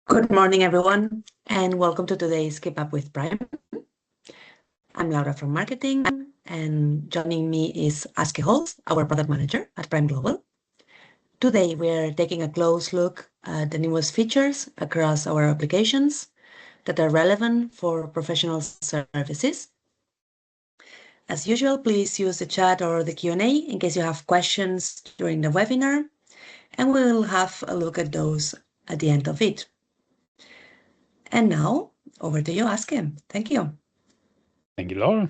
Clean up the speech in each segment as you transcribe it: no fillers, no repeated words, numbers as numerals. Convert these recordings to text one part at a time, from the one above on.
Good morning, everyone, and welcome to today's Keep Up with Pryme. I'm Laura from Marketing, and joining me is Aske Holst, our Product Manager at Pryme Global. Today, we're taking a close look at the newest features across our applications that are relevant for professional services. As usual, please use the chat or the Q&A in case you have questions during the webinar, and we'll have a look at those at the end of it. And now, over to you, Aske. Thank you. Thank you, Laura.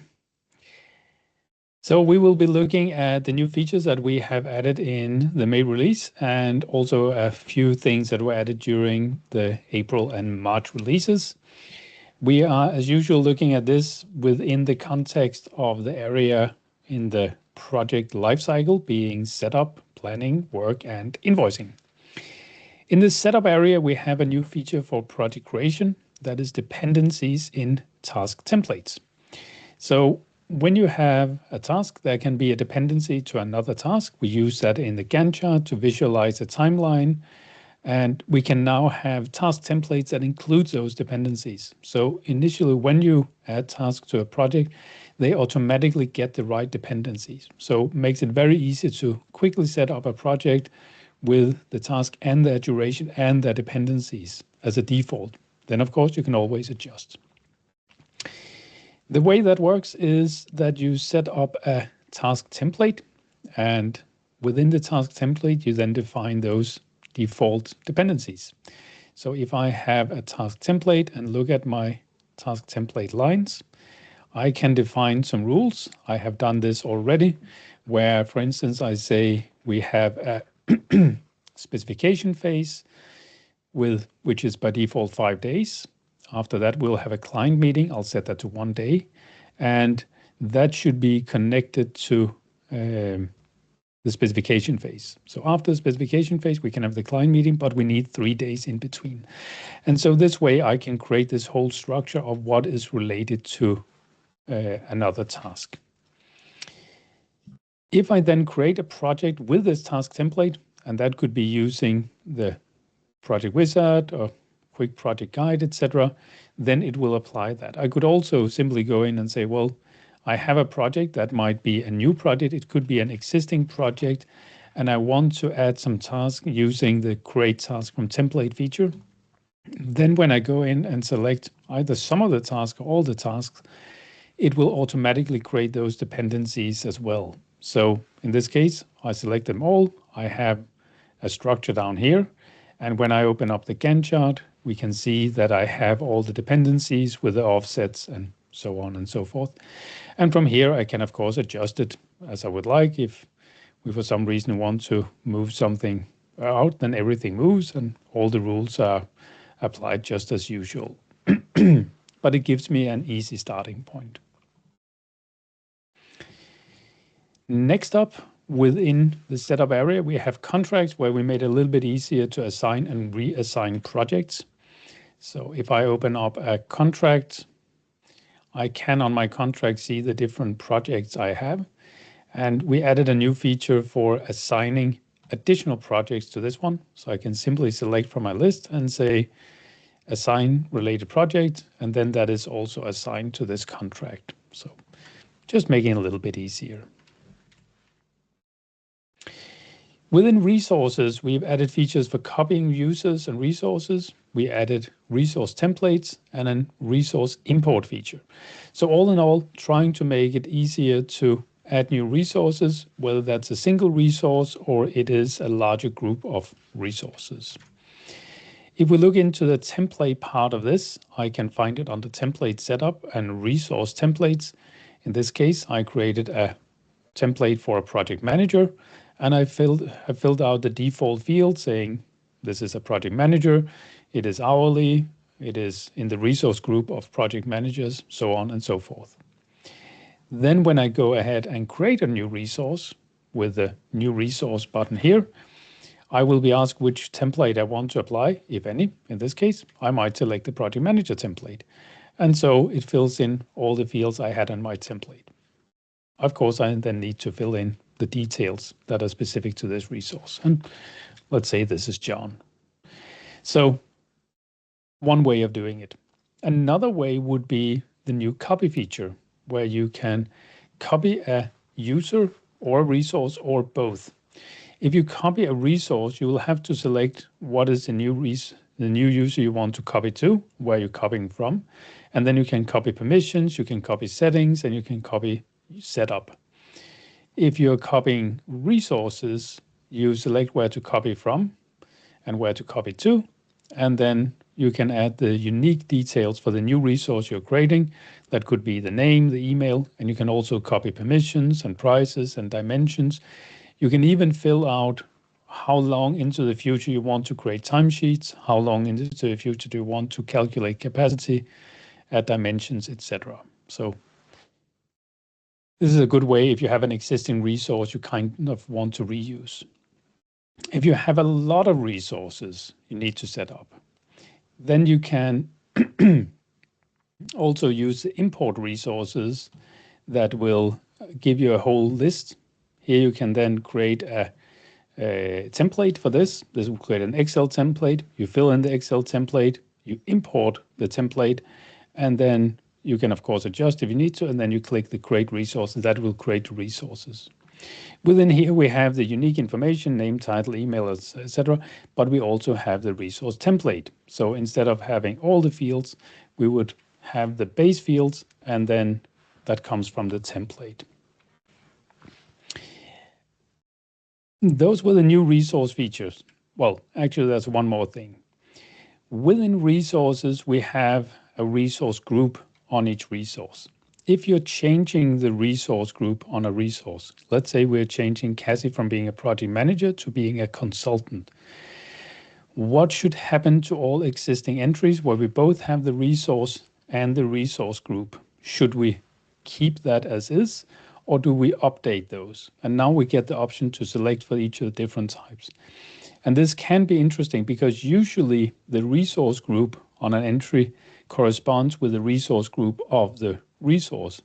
So we will be looking at the new features that we have added in the May release and also a few things that were added during the April and March releases. We are, as usual, looking at this within the context of the area in the project lifecycle being setup, planning, work, and invoicing. In the setup area, we have a new feature for project creation that is dependencies in task templates. So when you have a task, there can be a dependency to another task. We use that in the Gantt chart to visualize a timeline. And we can now have task templates that include those dependencies. So initially, when you add tasks to a project, they automatically get the right dependencies. So it makes it very easy to quickly set up a project with the task and their duration and their dependencies as a default. Then, of course, you can always adjust. The way that works is that you set up a task template, and within the task template, you then define those default dependencies. So if I have a task template and look at my task template lines, I can define some rules. I have done this already, where, for instance, I say we have a specification phase which is by default 5 days. After that, we'll have a client meeting. I'll set that to 1 day. And that should be connected to the specification phase. So after the specification phase, we can have the client meeting, but we need 3 days in between. And so this way I can create this whole structure of what is related to another task. If I then create a project with this task template, and that could be using the project wizard or quick project guide, etc., then it will apply that. I could also simply go in and say, well, I have a project that might be a new project. It could be an existing project, and I want to add some tasks using the create task from template feature. Then when I go in and select either some of the tasks or all the tasks, it will automatically create those dependencies as well. So in this case, I select them all. I have a structure down here. And when I open up the Gantt chart, we can see that I have all the dependencies with the offsets and so on and so forth. And from here, I can, of course, adjust it as I would like. If we, for some reason, want to move something out, then everything moves and all the rules are applied just as usual. But it gives me an easy starting point. Next up, within the setup area, we have contracts where we made it a little bit easier to assign and reassign projects. So if I open up a contract, I can on my contract see the different projects I have. And we added a new feature for assigning additional projects to this one. So I can simply select from my list and say assign related project, and then that is also assigned to this contract. So just making it a little bit easier. Within resources, we've added features for copying users and resources. We added resource templates and a resource import feature. So all in all, trying to make it easier to add new resources, whether that's a single resource or it is a larger group of resources. If we look into the template part of this, I can find it under template setup and resource templates. In this case, I created a template for a project manager. And I filled out the default field saying this is a project manager, it is hourly, it is in the resource group of project managers, so on and so forth. Then when I go ahead and create a new resource with the new resource button here, I will be asked which template I want to apply, if any. In this case, I might select the project manager template. And so it fills in all the fields I had on my template. Of course, I then need to fill in the details that are specific to this resource. And let's say this is John. So one way of doing it. Another way would be the new copy feature, where you can copy a user or a resource or both. If you copy a resource, you will have to select what is the new user you want to copy to, where you're copying from, and then you can copy permissions, you can copy settings, and you can copy setup. If you're copying resources, you select where to copy from and where to copy to, and then you can add the unique details for the new resource you're creating. That could be the name, the email, and you can also copy permissions and prices and dimensions. You can even fill out how long into the future you want to create timesheets, how long into the future do you want to calculate capacity, add dimensions, etc. So this is a good way if you have an existing resource you kind of want to reuse. If you have a lot of resources you need to set up, then you can also use the import resources that will give you a whole list. Here you can then create a template for this. This will create an Excel template. You fill in the Excel template, you import the template, and then you can of course adjust if you need to, and then you click the create resources. That will create resources. Within here we have the unique information, name, title, email, etc. But we also have the resource template. So instead of having all the fields, we would have the base fields, and then that comes from the template. Those were the new resource features. Well, actually there's one more thing. Within resources, we have a resource group on each resource. If you're changing the resource group on a resource, let's say we're changing Cassie from being a project manager to being a consultant, what should happen to all existing entries where we both have the resource and the resource group? Should we keep that as is, or do we update those? And now we get the option to select for each of the different types. And this can be interesting because usually the resource group on an entry corresponds with the resource group of the resource.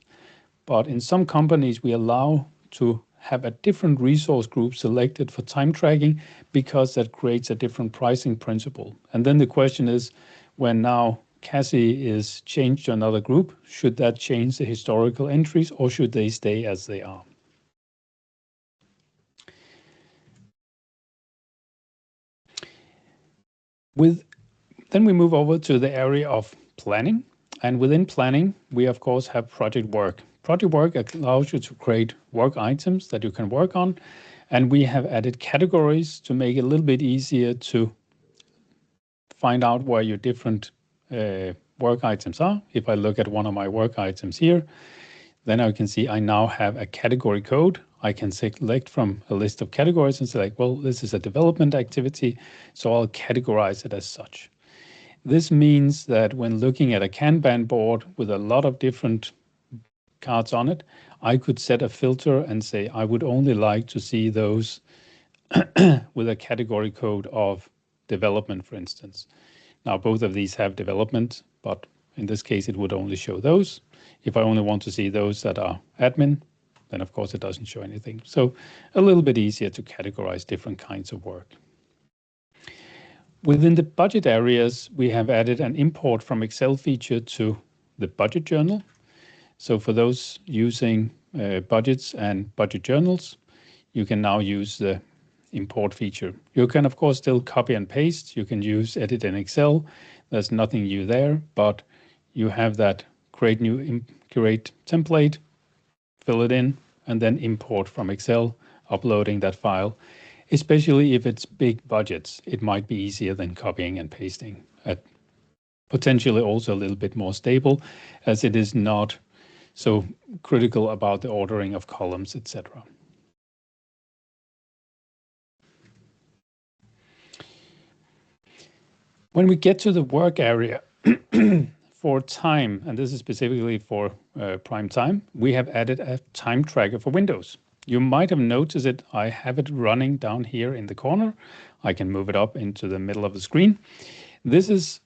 But in some companies, we allow to have a different resource group selected for time tracking because that creates a different pricing principle. And then the question is, when now Cassie is changed to another group, should that change the historical entries or should they stay as they are? Then we move over to the area of planning. And within planning, we of course have project work. Project work allows you to create work items that you can work on. And we have added categories to make it a little bit easier to find out where your different work items are. If I look at one of my work items here, then I can see I now have a category code. I can select from a list of categories and select, well, this is a development activity, so I'll categorize it as such. This means that when looking at a Kanban board with a lot of different cards on it, I could set a filter and say I would only like to see those with a category code of development, for instance. Now, both of these have development, but in this case, it would only show those. If I only want to see those that are admin, then of course it doesn't show anything. So a little bit easier to categorize different kinds of work. Within the budget areas, we have added an import from Excel feature to the budget journal. So for those using budgets and budget journals, you can now use the import feature. You can of course still copy and paste. You can use edit in Excel. There's nothing new there, but you have that create template, fill it in, and then import from Excel, uploading that file. Especially if it's big budgets, it might be easier than copying and pasting. Potentially also a little bit more stable, as it is not so critical about the ordering of columns, etc. When we get to the work area for time, and this is specifically for Pryme Time, we have added a time tracker for Windows. You might have noticed it. I have it running down here in the corner. I can move it up into the middle of the screen. This is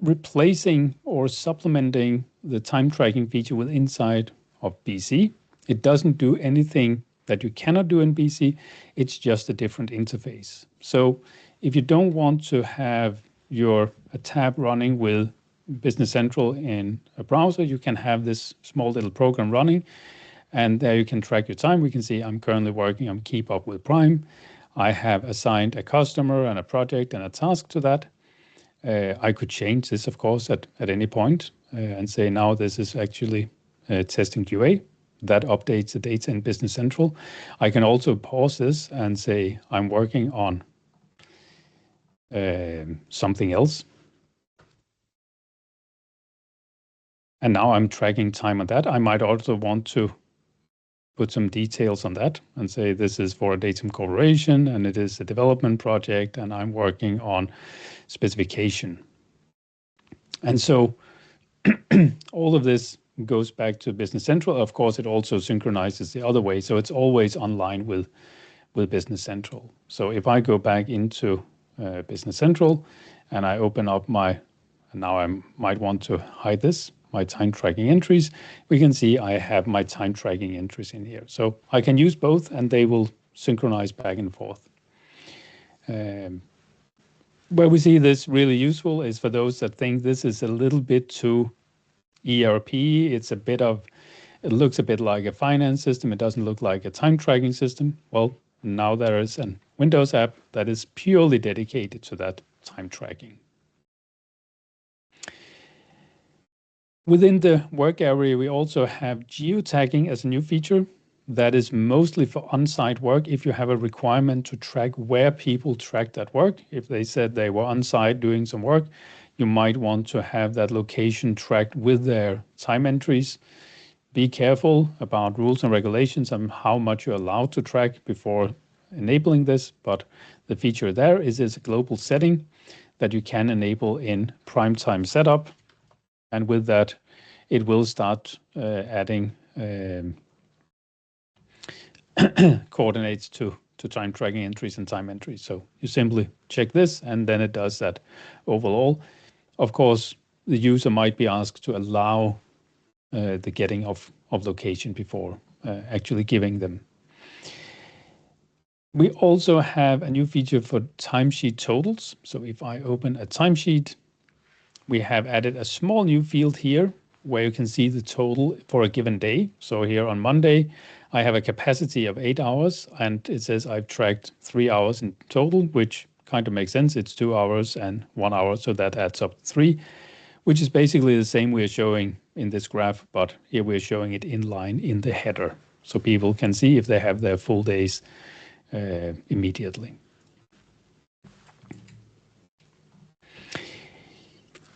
replacing or supplementing the time tracking feature with inside of BC. It doesn't do anything that you cannot do in BC. It's just a different interface. So if you don't want to have you're a tab running with Business Central in a browser, you can have this small little program running, and there you can track your time. We can see I'm currently working on Keep Up with Pryme. I have assigned a customer and a project and a task to that. I could change this, of course, at any point and say, now this is actually testing QA. That updates the data in Business Central. I can also pause this and say, I'm working on something else. And now I'm tracking time on that. I might also want to put some details on that and say this is for a datum corporation and it is a development project and I'm working on specification. And so all of this goes back to Business Central. Of course, it also synchronizes the other way. So it's always online with Business Central. So if I go back into Business Central and I open up and now I might want to hide this, my time tracking entries, we can see I have my time tracking entries in here. So I can use both and they will synchronize back and forth. Where we see this really useful is for those that think this is a little bit too ERP. It looks a bit like a finance system. It doesn't look like a time tracking system. Well, now there is a Windows app that is purely dedicated to that time tracking. Within the work area, we also have geo-tagging as a new feature that is mostly for on-site work. If you have a requirement to track where people track that work, if they said they were on-site doing some work, you might want to have that location tracked with their time entries. Be careful about rules and regulations and how much you're allowed to track before enabling this, but the feature there is a global setting that you can enable in Pryme Time setup. And with that, it will start adding coordinates to time tracking entries and time entries. So you simply check this, and then it does that overall. Of course, the user might be asked to allow the getting of location before actually giving them. We also have a new feature for timesheet totals. So if I open a timesheet, we have added a small new field here where you can see the total for a given day. So here on Monday, I have a capacity of 8 hours and it says I've tracked 3 hours in total, which kind of makes sense. It's 2 hours and 1 hour, so that adds up to 3, which is basically the same we're showing in this graph, but here we're showing it in line in the header. So people can see if they have their full days immediately.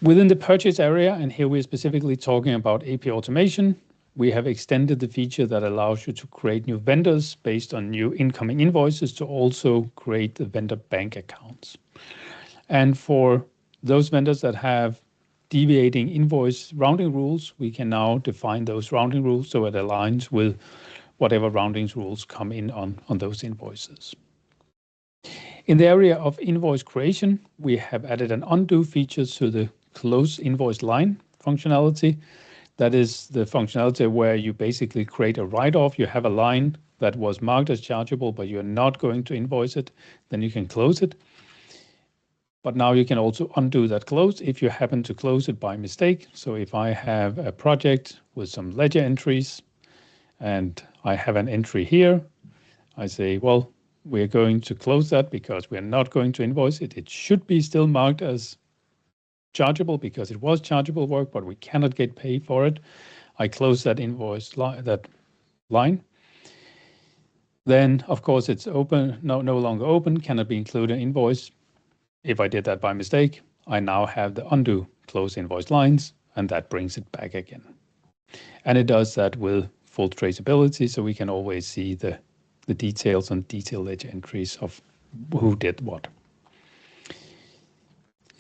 Within the purchase area, and here we're specifically talking about AP automation, we have extended the feature that allows you to create new vendors based on new incoming invoices to also create the vendor bank accounts. And for those vendors that have deviating invoice rounding rules, we can now define those rounding rules so it aligns with whatever rounding rules come in on those invoices. In the area of invoice creation, we have added an undo feature to the close invoice line functionality. That is the functionality where you basically create a write-off. You have a line that was marked as chargeable, but you're not going to invoice it, then you can close it. But now you can also undo that close if you happen to close it by mistake. So if I have a project with some ledger entries and I have an entry here, I say, well, we're going to close that because we're not going to invoice it. It should be still marked as chargeable because it was chargeable work, but we cannot get paid for it. I close that invoice that line. Then, of course, it's open, no longer open, cannot be included in invoice. If I did that by mistake, I now have the undo close invoice lines, and that brings it back again. And it does that with full traceability, so we can always see the details on detailed ledger entries of who did what.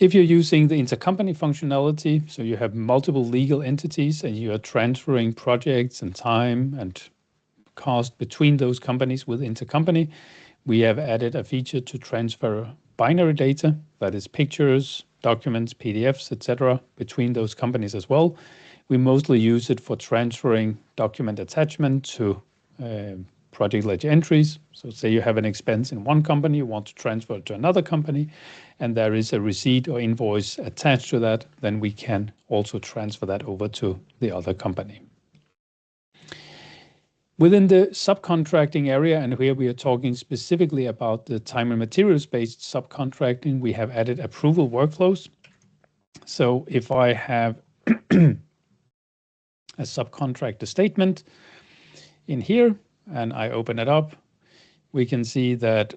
If you're using the intercompany functionality, so you have multiple legal entities and you are transferring projects and time and cost between those companies with intercompany, we have added a feature to transfer binary data, that is pictures, documents, PDFs, etc., between those companies as well. We mostly use it for transferring document attachment to project ledger entries. So say you have an expense in one company, you want to transfer it to another company, and there is a receipt or invoice attached to that, then we can also transfer that over to the other company. Within the subcontracting area, and here we are talking specifically about the time and materials-based subcontracting, we have added approval workflows. So if I have a subcontractor statement in here and I open it up, we can see that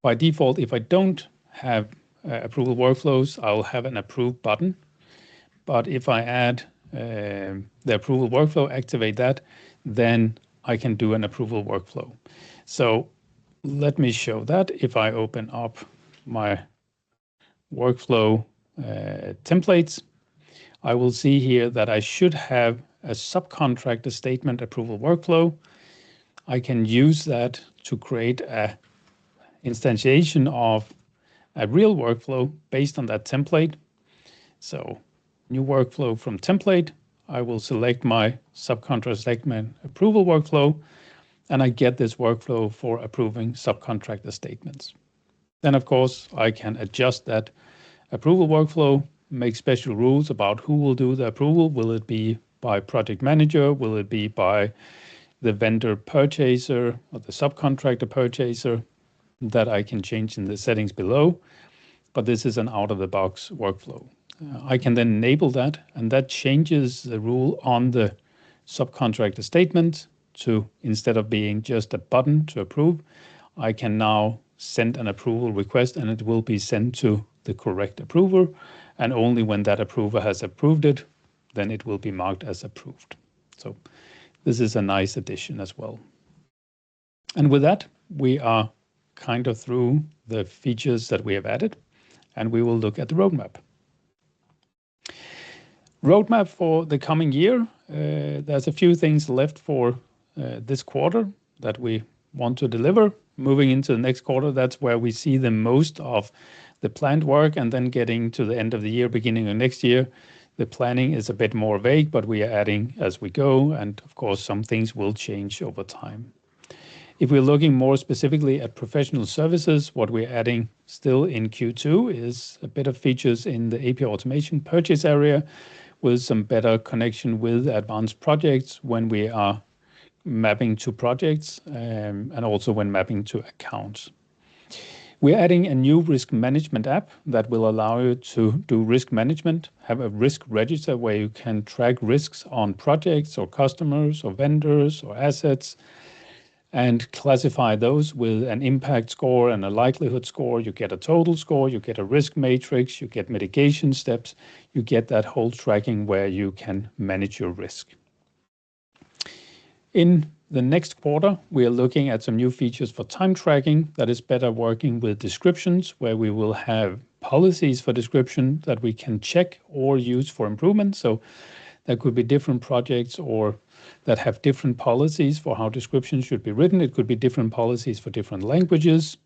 by default, if I don't have approval workflows, I'll have an approve button. But if I add the approval workflow, activate that, then I can do an approval workflow. So let me show that. If I open up my workflow templates, I will see here that I should have a subcontractor statement approval workflow. I can use that to create a instantiation of a real workflow based on that template. So new workflow from template, I will select my subcontractor statement approval workflow, and I get this workflow for approving subcontractor statements. Then of course I can adjust that approval workflow, make special rules about who will do the approval. Will it be by project manager? Will it be by the vendor purchaser or the subcontractor purchaser? That I can change in the settings below, but this is an out-of-the-box workflow. I can then enable that, and that changes the rule on the subcontractor statement to, instead of being just a button to approve, I can now send an approval request, and it will be sent to the correct approver, and only when that approver has approved it, then it will be marked as approved. So this is a nice addition as well. And with that, we are kind of through the features that we have added, and we will look at the roadmap. Roadmap for the coming year. There's a few things left for this quarter that we want to deliver. Moving into the next quarter, that's where we see the most of the planned work, and then getting to the end of the year, beginning of next year, the planning is a bit more vague, but we are adding as we go, and of course some things will change over time. If we're looking more specifically at professional services, what we're adding still in Q2 is a bit of features in the API automation purchase area with some better connection with advanced projects when we are mapping to projects and also when mapping to accounts. We're adding a new risk management app that will allow you to do risk management, have a risk register where you can track risks on projects or customers or vendors or assets, and classify those with an impact score and a likelihood score. You get a total score, you get a risk matrix, you get mitigation steps, you get that whole tracking where you can manage your risk. In the next quarter, we are looking at some new features for time tracking that is better working with descriptions, where we will have policies for description that we can check or use for improvement. So there could be different projects or that have different policies for how descriptions should be written. It could be different policies for different languages.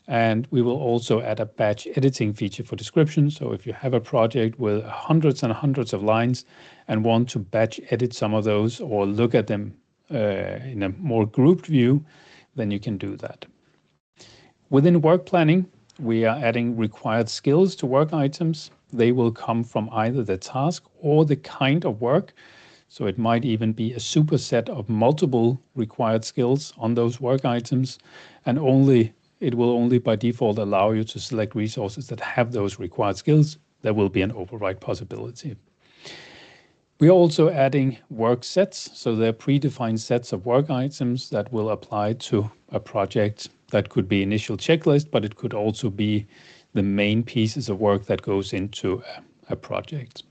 And we will also add a batch editing feature for description. So if you have a project with hundreds and hundreds of lines and want to batch edit some of those or look at them in a more grouped view, then you can do that. Within work planning, we are adding required skills to work items. They will come from either the task or the kind of work. So it might even be a superset of multiple required skills on those work items, and it will only by default allow you to select resources that have those required skills. There will be an override possibility. We are also adding work sets, so they're predefined sets of work items that will apply to a project. That could be initial checklist, but it could also be the main pieces of work that goes into a project.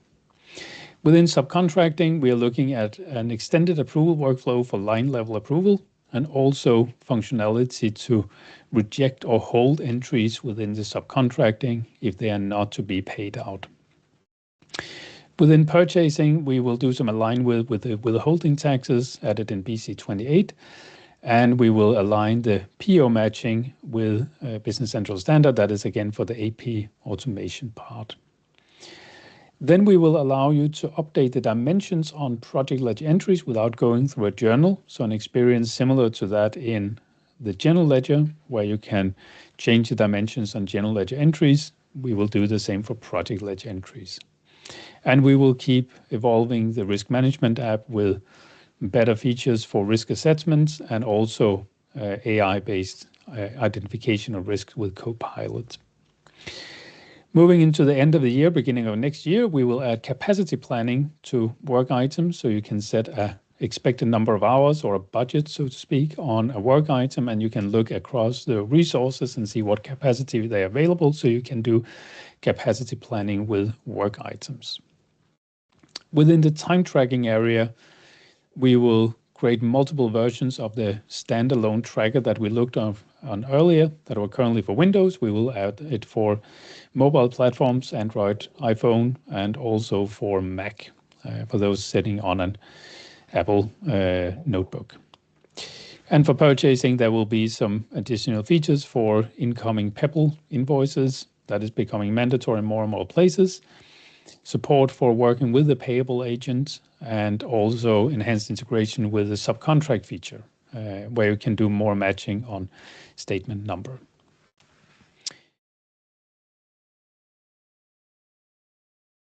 Within subcontracting, we are looking at an extended approval workflow for line level approval, and also functionality to reject or hold entries within the subcontracting if they are not to be paid out. Within purchasing, we will do some align with the withholding taxes added in BC28, and we will align the PO matching with Business Central Standard. That is again for the AP automation part. Then we will allow you to update the dimensions on project ledger entries without going through a journal. So an experience similar to that in the general ledger, where you can change the dimensions on general ledger entries. We will do the same for project ledger entries. And we will keep evolving the risk management app with better features for risk assessments and also AI-based identification of risk with Copilot. Moving into the end of the year, beginning of next year, we will add capacity planning to work items, so you can set a expected number of hours or a budget, so to speak, on a work item, and you can look across the resources and see what capacity they are available, so you can do capacity planning with work items. Within the time tracking area, we will create multiple versions of the standalone tracker that we looked on earlier that were currently for Windows. We will add it for mobile platforms, Android, iPhone, and also for Mac, for those sitting on an Apple notebook. And for purchasing, there will be some additional features for incoming Pebble invoices that is becoming mandatory in more and more places. Support for working with the payable agent, and also enhanced integration with the subcontract feature, where you can do more matching on statement number.